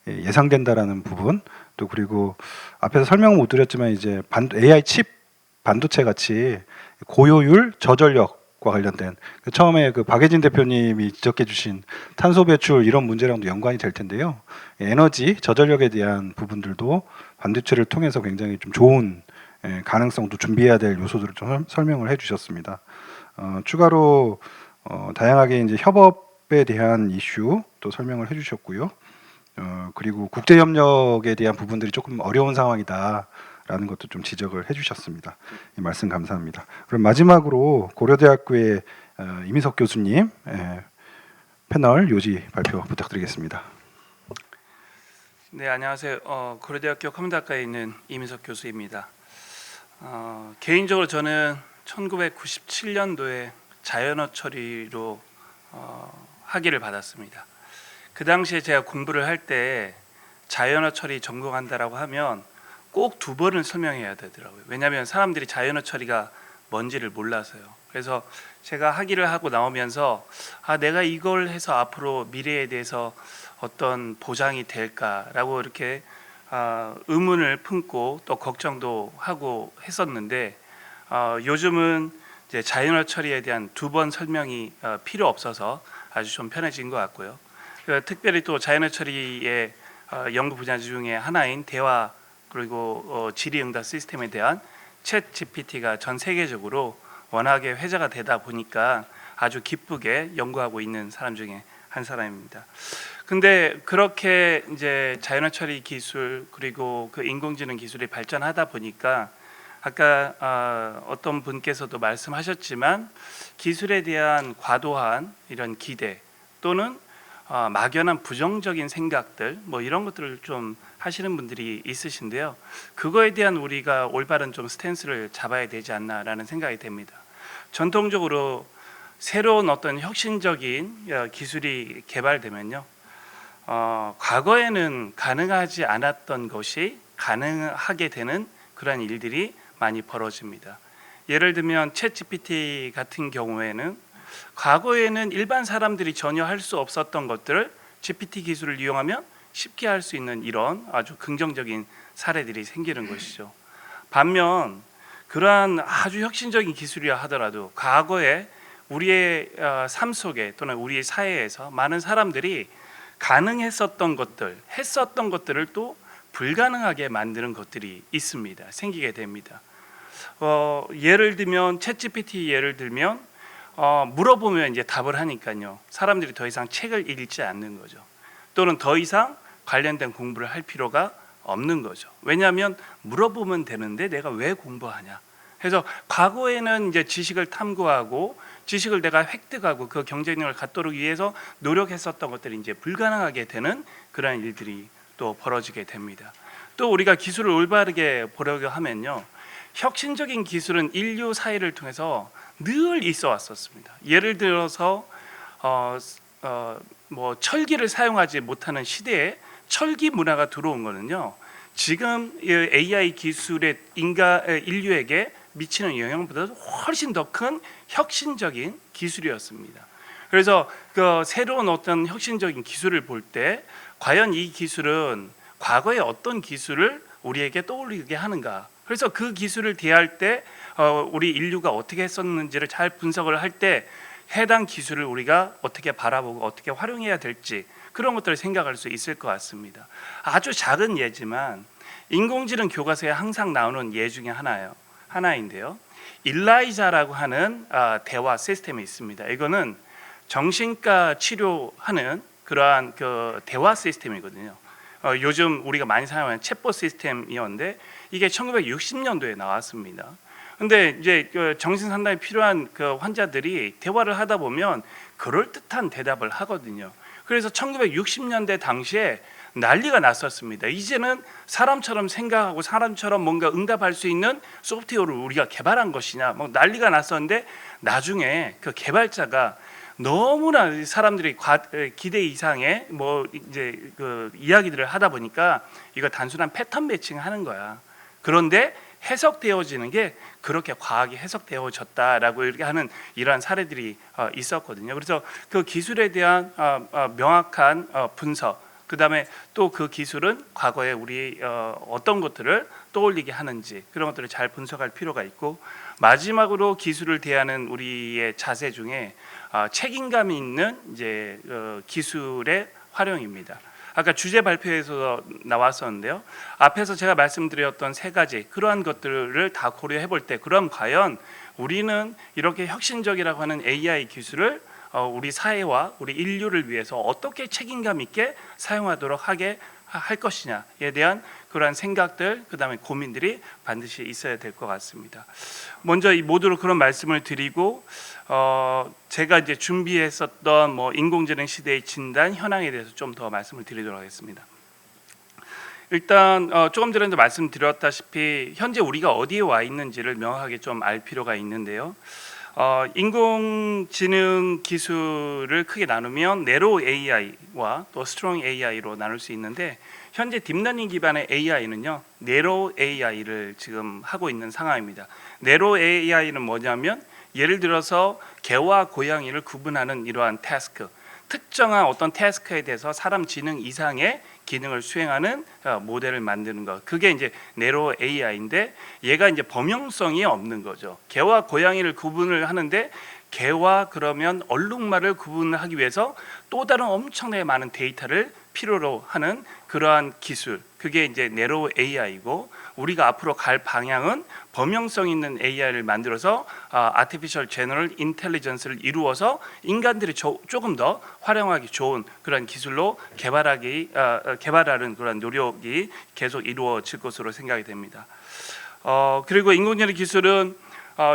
예상된다라는 부분, 또 그리고 앞에서 설명을 못 드렸지만 이제 AI 칩 반도체 같이 고효율 저전력과 관련된 처음에 그 박예진 대표님이 지적해 주신 탄소 배출 이런 문제랑도 연관이 될 텐데요. 에너지 저전력에 대한 부분들도 반도체를 통해서 굉장히 좀 좋은 가능성도 준비해야 될 요소들을 좀 설명을 해주셨습니다. 추가로 다양하게 이제 협업에 대한 이슈 또 설명을 해주셨고요. 그리고 국제 협력에 대한 부분들이 조금 어려운 상황이다라는 것도 좀 지적을 해주셨습니다. 이 말씀 감사합니다. 그럼 마지막으로 고려대학교의 이민석 교수님 패널 요지 발표 부탁드리겠습니다. 네, 안녕하세요. 고려대학교 컴퓨터학과에 있는 이민석 교수입니다. 개인적으로 저는 1997년도에 자연어 처리로 학위를 받았습니다. 그 당시에 제가 공부를 할 때 자연어 처리 전공한다라고 하면 꼭 2번을 설명해야 되더라고요. 왜냐하면 사람들이 자연어 처리가 뭔지를 몰라서요. 그래서 제가 학위를 하고 나오면서 내가 이걸 해서 앞으로 미래에 대해서 어떤 보장이 될까라고 이렇게 의문을 품고 또 걱정도 하고 했었는데, 요즘은 이제 자연어 처리에 대한 2번 설명이 필요 없어서 아주 좀 편해진 것 같고요. 특별히 또 자연어 처리의 연구 분야 중에 하나인 대화 그리고 질의응답 시스템에 대한 챗 GPT가 전 세계적으로 워낙에 회자가 되다 보니까 아주 기쁘게 연구하고 있는 사람 중에 한 사람입니다. 근데 그렇게 이제 자연어 처리 기술 그리고 그 인공지능 기술이 발전하다 보니까 아까 어떤 분께서도 말씀하셨지만 기술에 대한 과도한 이런 기대 또는 막연한 부정적인 생각들 뭐 이런 것들을 좀 하시는 분들이 있으신데요. 그거에 대한 우리가 올바른 좀 스탠스를 잡아야 되지 않나라는 생각이 됩니다. 전통적으로 새로운 어떤 혁신적인 기술이 개발되면요, 과거에는 가능하지 않았던 것이 가능하게 되는 그러한 일들이 많이 벌어집니다. 예를 들면 챗 GPT 같은 경우에는 과거에는 일반 사람들이 전혀 할 수 없었던 것들을 GPT 기술을 이용하면 쉽게 할 수 있는 이런 아주 긍정적인 사례들이 생기는 것이죠. 반면 그러한 아주 혁신적인 기술이라 하더라도 과거에 우리의 삶 속에 또는 우리의 사회에서 많은 사람들이 가능했었던 것들, 했었던 것들을 또 불가능하게 만드는 것들이 있습니다. 생기게 됩니다. 예를 들면 챗 GPT 예를 들면 물어보면 이제 답을 하니까요. 사람들이 더 이상 책을 읽지 않는 거죠. 또는 더 이상 관련된 공부를 할 필요가 없는 거죠. 왜냐하면 물어보면 되는데 내가 왜 공부하냐? 그래서 과거에는 이제 지식을 탐구하고 지식을 내가 획득하고 그 경쟁력을 갖도록 위해서 노력했었던 것들이 이제 불가능하게 되는 그런 일들이 또 벌어지게 됩니다. 또 우리가 기술을 올바르게 보려고 하면요, 혁신적인 기술은 인류 사회를 통해서 늘 있어 왔었습니다. 예를 들어서 뭐 철기를 사용하지 못하는 시대에 철기 문화가 들어온 거는요, 지금 이 AI 기술의 인류에게 미치는 영향보다 훨씬 더 큰 혁신적인 기술이었습니다. 그래서 그 새로운 어떤 혁신적인 기술을 볼 때 과연 이 기술은 과거의 어떤 기술을 우리에게 떠올리게 하는가? 그래서 그 기술을 대할 때 우리 인류가 어떻게 했었는지를 잘 분석을 할 때 해당 기술을 우리가 어떻게 바라보고 어떻게 활용해야 될지 그런 것들을 생각할 수 있을 것 같습니다. 아주 작은 예지만 인공지능 교과서에 항상 나오는 예 중에 하나인데요. 일라이자라고 하는 대화 시스템이 있습니다. 이거는 정신과 치료하는 그러한 그 대화 시스템이거든요. 요즘 우리가 많이 사용하는 챗봇 시스템이었는데 이게 1960년도에 나왔습니다. 근데 이제 그 정신 상담이 필요한 그 환자들이 대화를 하다 보면 그럴 듯한 대답을 하거든요. 그래서 1960년대 당시에 난리가 났었습니다. 이제는 사람처럼 생각하고 사람처럼 뭔가 응답할 수 있는 소프트웨어를 우리가 개발한 것이냐, 뭐 난리가 났었는데 나중에 그 개발자가 너무나 사람들이 기대 이상의 뭐 이제 그 이야기들을 하다 보니까 이거 단순한 패턴 매칭하는 거야. 그런데 해석되어지는 게 그렇게 과하게 해석되어졌다라고 이렇게 하는 이러한 사례들이 있었거든요. 그래서 그 기술에 대한 명확한 분석, 그다음에 또 그 기술은 과거에 우리 어떤 것들을 떠올리게 하는지 그런 것들을 잘 분석할 필요가 있고, 마지막으로 기술을 대하는 우리의 자세 중에 책임감이 있는 이제 기술의 활용입니다. 아까 주제 발표에서 나왔었는데요. 앞에서 제가 말씀드렸던 세 가지 그러한 것들을 다 고려해 볼 때, 그럼 과연 우리는 이렇게 혁신적이라고 하는 AI 기술을 우리 사회와 우리 인류를 위해서 어떻게 책임감 있게 사용하도록 하게 할 것이냐에 대한 그러한 생각들, 그다음에 고민들이 반드시 있어야 될 것 같습니다. 먼저 이 모두로 그런 말씀을 드리고 제가 이제 준비했었던 뭐 인공지능 시대의 진단 현황에 대해서 좀 더 말씀을 드리도록 하겠습니다. 일단 조금 전에도 말씀드렸다시피 현재 우리가 어디에 와 있는지를 명확하게 좀 알 필요가 있는데요. 인공지능 기술을 크게 나누면 내로우 AI와 또 스트롱 AI로 나눌 수 있는데, 현재 딥러닝 기반의 AI는요, 내로우 AI를 지금 하고 있는 상황입니다. 내로우 AI는 뭐냐면 예를 들어서 개와 고양이를 구분하는 이러한 태스크, 특정한 어떤 태스크에 대해서 사람 지능 이상의 기능을 수행하는 모델을 만드는 것, 그게 이제 내로우 AI인데 얘가 이제 범용성이 없는 거죠. 개와 고양이를 구분을 하는데 개와 그러면 얼룩말을 구분하기 위해서 또 다른 엄청나게 많은 데이터를 필요로 하는 그러한 기술, 그게 이제 내로우 AI고, 우리가 앞으로 갈 방향은 범용성 있는 AI를 만들어서 아티피셜 제너럴 인텔리전스를 이루어서 인간들이 조금 더 활용하기 좋은 그런 기술로 개발하는 그런 노력이 계속 이루어질 것으로 생각이 됩니다. 그리고 인공지능 기술은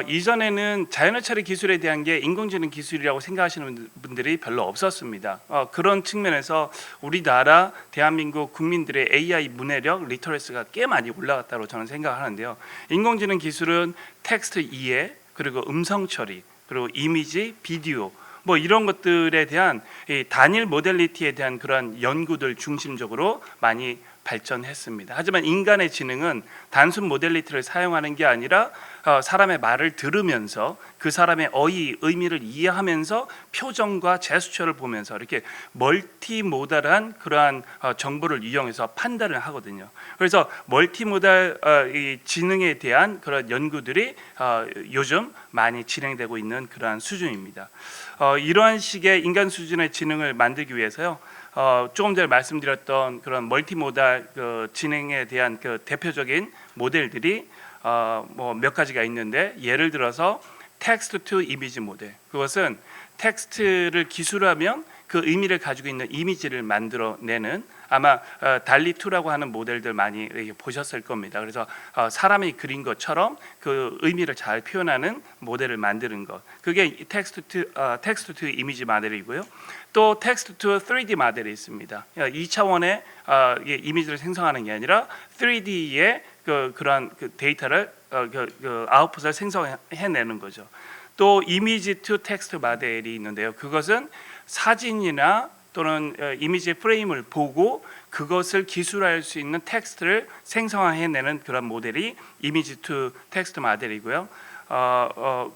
이전에는 자연어 처리 기술에 대한 게 인공지능 기술이라고 생각하시는 분들이 별로 없었습니다. 그런 측면에서 우리나라 대한민국 국민들의 AI 문해력, 리터러시가 꽤 많이 올라갔다고 저는 생각하는데요. 인공지능 기술은 텍스트 이해, 그리고 음성 처리, 그리고 이미지, 비디오, 뭐 이런 것들에 대한 이 단일 모델리티에 대한 그런 연구들 중심적으로 많이 발전했습니다. 하지만 인간의 지능은 단순 모델리티를 사용하는 게 아니라 사람의 말을 들으면서 그 사람의 의미를 이해하면서 표정과 제스처를 보면서 이렇게 멀티모달한 그러한 정보를 이용해서 판단을 하거든요. 그래서 멀티모달 이 지능에 대한 그런 연구들이 요즘 많이 진행되고 있는 그러한 수준입니다. 이러한 식의 인간 수준의 지능을 만들기 위해서요, 조금 전에 말씀드렸던 그런 멀티모달 지능에 대한 그 대표적인 모델들이 뭐 몇 가지가 있는데, 예를 들어서 텍스트 투 이미지 모델, 그것은 텍스트를 기술하면 그 의미를 가지고 있는 이미지를 만들어내는 아마 달리 2라고 하는 모델들 많이 보셨을 겁니다. 그래서 사람이 그린 것처럼 그 의미를 잘 표현하는 모델을 만드는 것. 그게 텍스트 투 이미지 모델이고요. 또 텍스트 투 3D 모델이 있습니다. 2차원의 이미지를 생성하는 게 아니라 3D의 그러한 데이터를 아웃풋을 생성해내는 거죠. 또 이미지 투 텍스트 모델이 있는데요. 그것은 사진이나 또는 이미지 프레임을 보고 그것을 기술할 수 있는 텍스트를 생성해내는 그런 모델이 이미지 투 텍스트 모델이고요.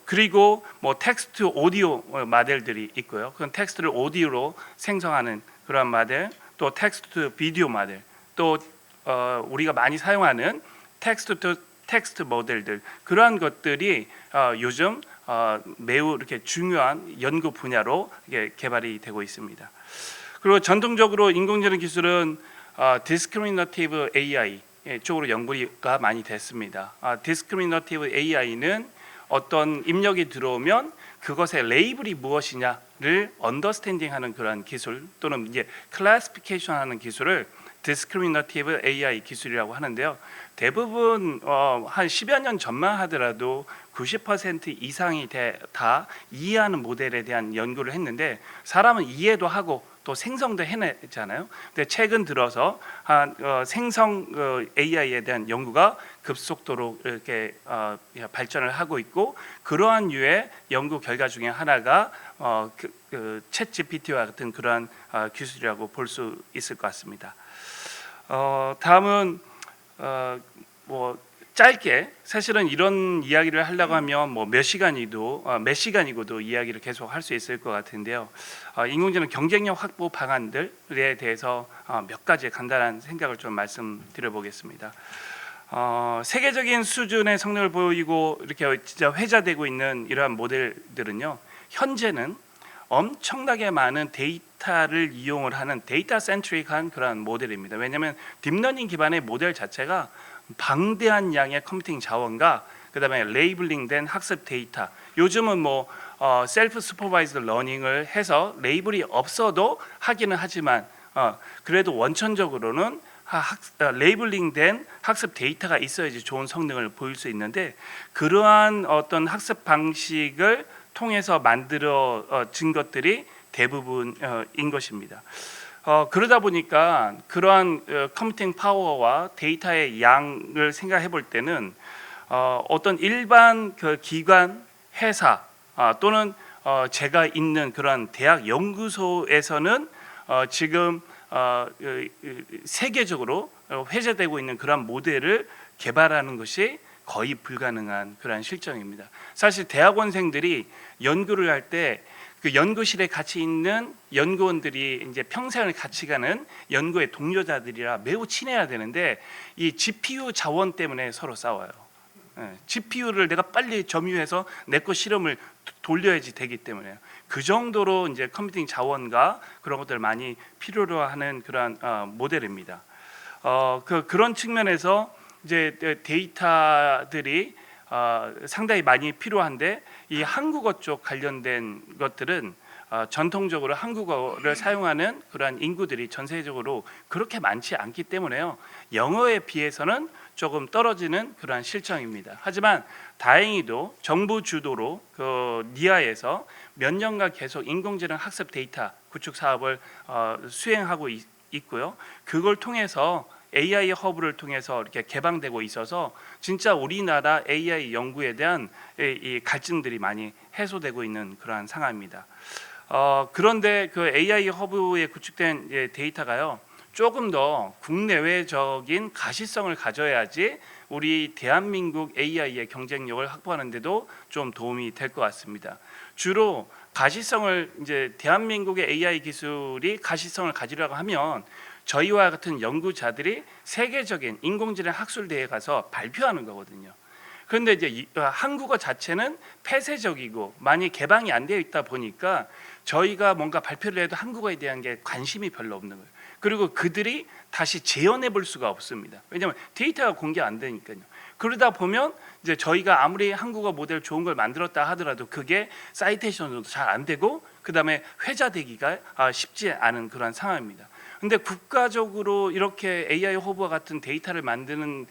그리고 뭐 텍스트 오디오 모델들이 있고요. 그건 텍스트를 오디오로 생성하는 그런 모델, 또 텍스트 비디오 모델, 또 우리가 많이 사용하는 텍스트 투 텍스트 모델들, 그러한 것들이 요즘 매우 이렇게 중요한 연구 분야로 개발이 되고 있습니다. 그리고 전통적으로 인공지능 기술은 discriminative AI 쪽으로 연구가 많이 됐습니다. discriminative AI는 어떤 입력이 들어오면 그것의 레이블이 무엇이냐를 언더스탠딩하는 그런 기술, 또는 이제 클래시피케이션하는 기술을 discriminative AI 기술이라고 하는데요. 대부분 한 10여 년 전만 하더라도 90% 이상이 다 이해하는 모델에 대한 연구를 했는데, 사람은 이해도 하고 또 생성도 해내잖아요. 근데 최근 들어서 생성 AI에 대한 연구가 급속도로 이렇게 발전을 하고 있고, 그러한 류의 연구 결과 중에 하나가 챗 GPT와 같은 그러한 기술이라고 볼 수 있을 것 같습니다. 다음은 뭐 짧게, 사실은 이런 이야기를 하려고 하면 뭐 몇 시간이고도 이야기를 계속 할 수 있을 것 같은데요. 인공지능 경쟁력 확보 방안들에 대해서 몇 가지 간단한 생각을 좀 말씀드려 보겠습니다. 세계적인 수준의 성능을 보이고 이렇게 진짜 회자되고 있는 이러한 모델들은요, 현재는 엄청나게 많은 데이터를 이용을 하는 데이터 센트릭한 그런 모델입니다. 왜냐하면 딥러닝 기반의 모델 자체가 방대한 양의 컴퓨팅 자원과 그다음에 레이블링된 학습 데이터, 요즘은 뭐 셀프 슈퍼바이즈드 러닝을 해서 레이블이 없어도 하기는 하지만 그래도 원천적으로는 레이블링된 학습 데이터가 있어야지 좋은 성능을 보일 수 있는데, 그러한 어떤 학습 방식을 통해서 만들어진 것들이 대부분인 것입니다. 그러다 보니까 그러한 컴퓨팅 파워와 데이터의 양을 생각해 볼 때는 어떤 일반 기관, 회사 또는 제가 있는 그런 대학 연구소에서는 지금 세계적으로 회자되고 있는 그런 모델을 개발하는 것이 거의 불가능한 그런 실정입니다. 사실 대학원생들이 연구를 할 때 그 연구실에 같이 있는 연구원들이 이제 평생을 같이 가는 연구의 동료자들이라 매우 친해야 되는데, 이 GPU 자원 때문에 서로 싸워요. GPU를 내가 빨리 점유해서 내 거 실험을 돌려야지 되기 때문에, 그 정도로 이제 컴퓨팅 자원과 그런 것들을 많이 필요로 하는 그런 모델입니다. 그런 측면에서 이제 데이터들이 상당히 많이 필요한데, 이 한국어 쪽 관련된 것들은 전통적으로 한국어를 사용하는 그러한 인구들이 전 세계적으로 그렇게 많지 않기 때문에요, 영어에 비해서는 조금 떨어지는 그러한 실정입니다. 하지만 다행히도 정부 주도로 니아에서 몇 년간 계속 인공지능 학습 데이터 구축 사업을 수행하고 있고요. 그걸 통해서 AI 허브를 통해서 이렇게 개방되고 있어서 진짜 우리나라 AI 연구에 대한 이 갈증들이 많이 해소되고 있는 그러한 상황입니다. 그런데 그 AI 허브에 구축된 데이터가요, 조금 더 국내외적인 가시성을 가져야지 우리 대한민국 AI의 경쟁력을 확보하는 데도 좀 도움이 될 것 같습니다. 주로 가시성을, 이제 대한민국의 AI 기술이 가시성을 가지려고 하면 저희와 같은 연구자들이 세계적인 인공지능 학술대회에 가서 발표하는 거거든요. 그런데 이제 한국어 자체는 폐쇄적이고 많이 개방이 안 되어 있다 보니까 저희가 뭔가 발표를 해도 한국어에 대한 게 관심이 별로 없는 거예요. 그리고 그들이 다시 재현해 볼 수가 없습니다. 왜냐하면 데이터가 공개 안 되니까요. 그러다 보면 이제 저희가 아무리 한국어 모델 좋은 걸 만들었다 하더라도 그게 사이테이션도 잘 안 되고, 그다음에 회자되기가 쉽지 않은 그런 상황입니다. 근데 국가적으로 이렇게 AI 허브와 같은 데이터를 만드는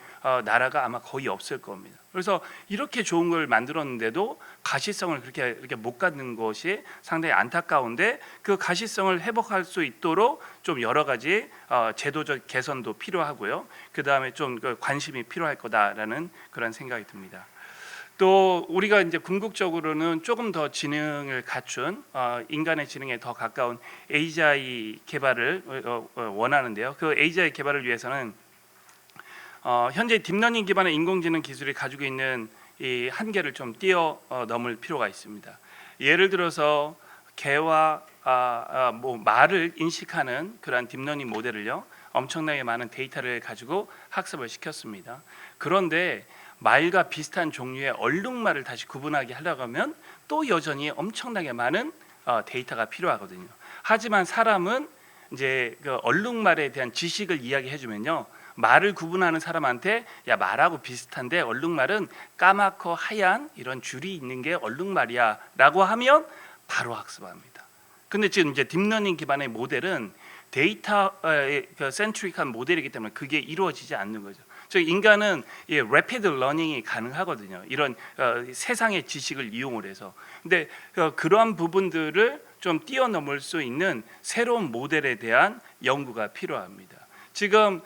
나라가 아마 거의 없을 겁니다. 그래서 이렇게 좋은 걸 만들었는데도 가시성을 그렇게 이렇게 못 갖는 것이 상당히 안타까운데, 그 가시성을 회복할 수 있도록 좀 여러 가지 제도적 개선도 필요하고요. 그 다음에 좀 관심이 필요할 거다라는 그런 생각이 듭니다. 또 우리가 이제 궁극적으로는 조금 더 지능을 갖춘 인간의 지능에 더 가까운 AGI 개발을 원하는데요. 그 AGI 개발을 위해서는 현재 딥러닝 기반의 인공지능 기술이 가지고 있는 이 한계를 좀 뛰어넘을 필요가 있습니다. 예를 들어서 개와 뭐 말을 인식하는 그러한 딥러닝 모델을요, 엄청나게 많은 데이터를 가지고 학습을 시켰습니다. 그런데 말과 비슷한 종류의 얼룩말을 다시 구분하게 하려고 하면 또 여전히 엄청나게 많은 데이터가 필요하거든요. 하지만 사람은 이제 그 얼룩말에 대한 지식을 이야기해주면요, 말을 구분하는 사람한테 야, 말하고 비슷한데 얼룩말은 까맣고 하얀 이런 줄이 있는 게 얼룩말이야 라고 하면 바로 학습합니다. 근데 지금 이제 딥러닝 기반의 모델은 데이터 센트릭한 모델이기 때문에 그게 이루어지지 않는 거죠. 즉 인간은 이 rapid learning이 가능하거든요. 이런 세상의 지식을 이용을 해서. 근데 그러한 부분들을 좀 뛰어넘을 수 있는 새로운 모델에 대한 연구가 필요합니다. 지금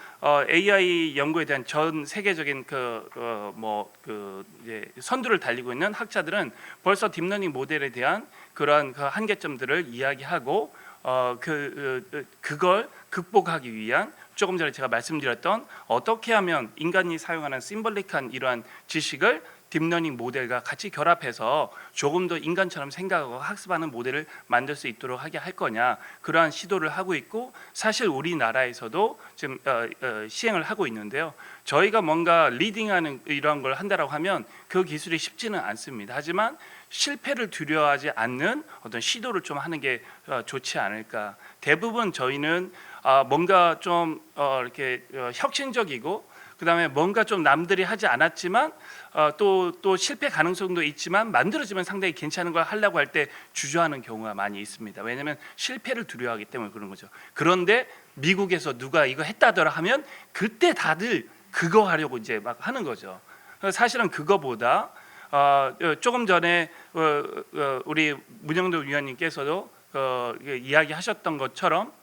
AI 연구에 대한 전 세계적인 선두를 달리고 있는 학자들은 벌써 딥러닝 모델에 대한 그러한 그 한계점들을 이야기하고 그걸 극복하기 위한, 조금 전에 제가 말씀드렸던 어떻게 하면 인간이 사용하는 심볼릭한 이러한 지식을 딥러닝 모델과 같이 결합해서 조금 더 인간처럼 생각하고 학습하는 모델을 만들 수 있도록 하게 할 거냐, 그러한 시도를 하고 있고, 사실 우리나라에서도 지금 시행을 하고 있는데요. 저희가 뭔가 리딩하는 이런 걸 한다라고 하면 그 기술이 쉽지는 않습니다. 하지만 실패를 두려워하지 않는 어떤 시도를 좀 하는 게 좋지 않을까. 대부분 저희는 뭔가 좀 이렇게 혁신적이고, 그다음에 뭔가 좀 남들이 하지 않았지만 또 실패 가능성도 있지만 만들어지면 상당히 괜찮은 걸 하려고 할 때 주저하는 경우가 많이 있습니다. 왜냐하면 실패를 두려워하기 때문에 그런 거죠. 그런데 미국에서 누가 이거 했다더라 하면 그때 다들 그거 하려고 이제 막 하는 거죠. 사실은 그거보다 조금 전에 우리 문영도 위원님께서도 이야기하셨던 것처럼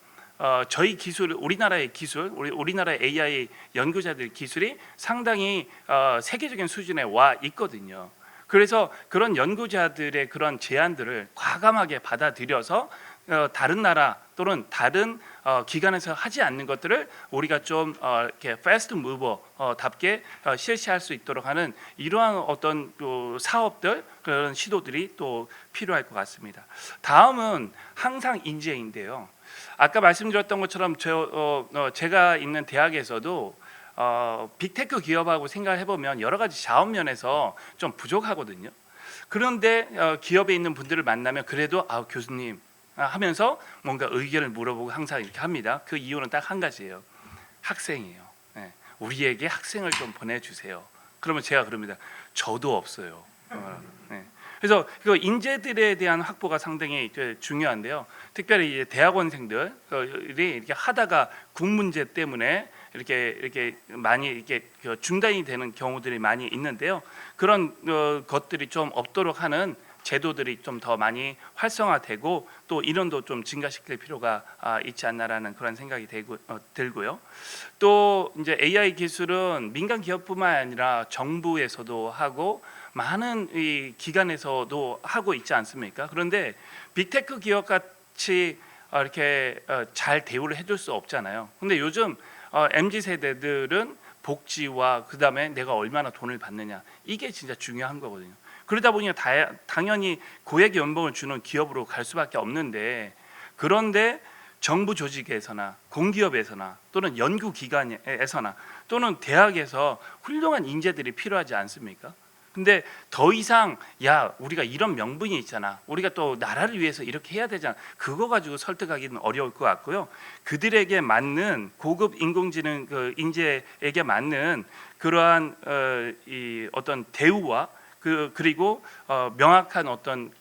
저희 기술, 우리나라의 기술, 우리나라의 AI 연구자들 기술이 상당히 세계적인 수준에 와 있거든요. 그래서 그런 연구자들의 그런 제안들을 과감하게 받아들여서 다른 나라 또는 다른 기관에서 하지 않는 것들을 우리가 좀 이렇게 패스트 무버답게 실시할 수 있도록 하는 이러한 어떤 사업들, 그런 시도들이 또 필요할 것 같습니다. 다음은 항상 인재인데요. 아까 말씀드렸던 것처럼 제가 있는 대학에서도 빅테크 기업하고 생각을 해보면 여러 가지 자원 면에서 좀 부족하거든요. 그런데 기업에 있는 분들을 만나면 그래도 교수님 하면서 뭔가 의견을 물어보고 항상 이렇게 합니다. 그 이유는 딱 한 가지예요. 학생이에요. 네. 우리에게 학생을 좀 보내주세요. 그러면 제가 그럽니다. 저도 없어요. 네. 그래서 그 인재들에 대한 확보가 상당히 중요한데요. 특별히 이제 대학원생들이 이렇게 하다가 국 문제 때문에 이렇게 많이 이렇게 중단이 되는 경우들이 많이 있는데요. 그런 것들이 좀 없도록 하는 제도들이 좀 더 많이 활성화되고 또 인원도 좀 증가시킬 필요가 있지 않나라는 그런 생각이 들고요. 또 이제 AI 기술은 민간 기업뿐만 아니라 정부에서도 하고 많은 이 기관에서도 하고 있지 않습니까? 그런데 빅테크 기업 같이 이렇게 잘 대우를 해줄 수 없잖아요. 근데 요즘 MZ 세대들은 복지와 그다음에 내가 얼마나 돈을 받느냐, 이게 진짜 중요한 거거든요. 그러다 보니 당연히 고액 연봉을 주는 기업으로 갈 수밖에 없는데, 그런데 정부 조직에서나 공기업에서나 또는 연구기관에서나 또는 대학에서 훌륭한 인재들이 필요하지 않습니까? 근데 더 이상 우리가 이런 명분이 있잖아, 우리가 또 나라를 위해서 이렇게 해야 되잖아, 그거 가지고 설득하기는 어려울 것 같고요. 그들에게 맞는 고급 인공지능 인재에게 맞는 그러한 이 어떤 대우와 그리고 명확한 어떤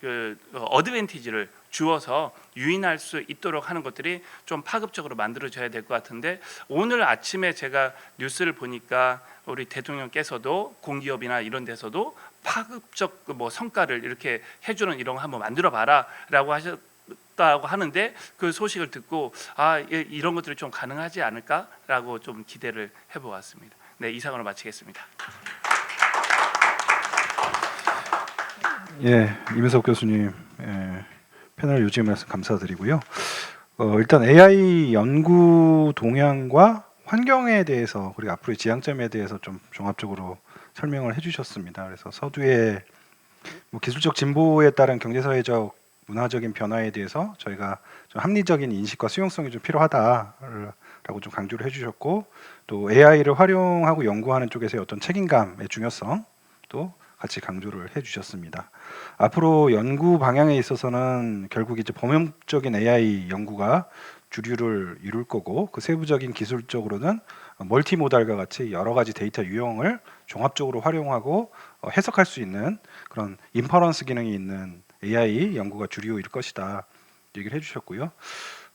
어드밴티지를 주어서 유인할 수 있도록 하는 것들이 좀 파급적으로 만들어져야 될 것 같은데, 오늘 아침에 제가 뉴스를 보니까 우리 대통령께서도 공기업이나 이런 데서도 파급적 뭐 성과를 이렇게 해주는 이런 거 한번 만들어 봐라라고 하셨다고 하는데, 그 소식을 듣고 이런 것들이 좀 가능하지 않을까라고 좀 기대를 해보았습니다. 네, 이상으로 마치겠습니다. 예, 이민석 교수님 패널 요지의 말씀 감사드리고요. 일단 AI 연구 동향과 환경에 대해서 그리고 앞으로의 지향점에 대해서 좀 종합적으로 설명을 해주셨습니다. 그래서 서두에 뭐 기술적 진보에 따른 경제사회적 문화적인 변화에 대해서 저희가 좀 합리적인 인식과 수용성이 좀 필요하다라고 좀 강조를 해주셨고, 또 AI를 활용하고 연구하는 쪽에서의 어떤 책임감의 중요성도 같이 강조를 해주셨습니다. 앞으로 연구 방향에 있어서는 결국 이제 범용적인 AI 연구가 주류를 이룰 거고, 그 세부적인 기술적으로는 멀티모달과 같이 여러 가지 데이터 유형을 종합적으로 활용하고 해석할 수 있는 그런 인퍼런스 기능이 있는 AI 연구가 주류일 것이다 얘기를 해주셨고요.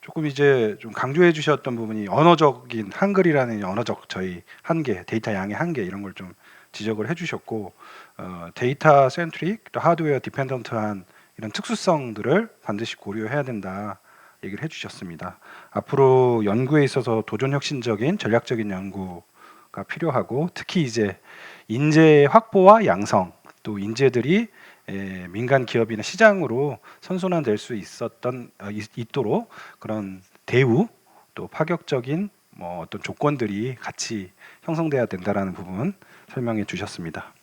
조금 이제 좀 강조해 주셨던 부분이 언어적인 한글이라는 언어적 저희 한계, 데이터 양의 한계 이런 걸 좀 지적을 해주셨고, 데이터 센트릭, 또 하드웨어 디펜던트한 이런 특수성들을 반드시 고려해야 된다 얘기를 해주셨습니다. 앞으로 연구에 있어서 도전 혁신적인 전략적인 연구가 필요하고, 특히 이제 인재 확보와 양성, 또 인재들이 민간 기업이나 시장으로 선순환될 수 있도록 그런 대우, 또 파격적인 뭐 어떤 조건들이 같이 형성돼야 된다라는 부분 설명해 주셨습니다.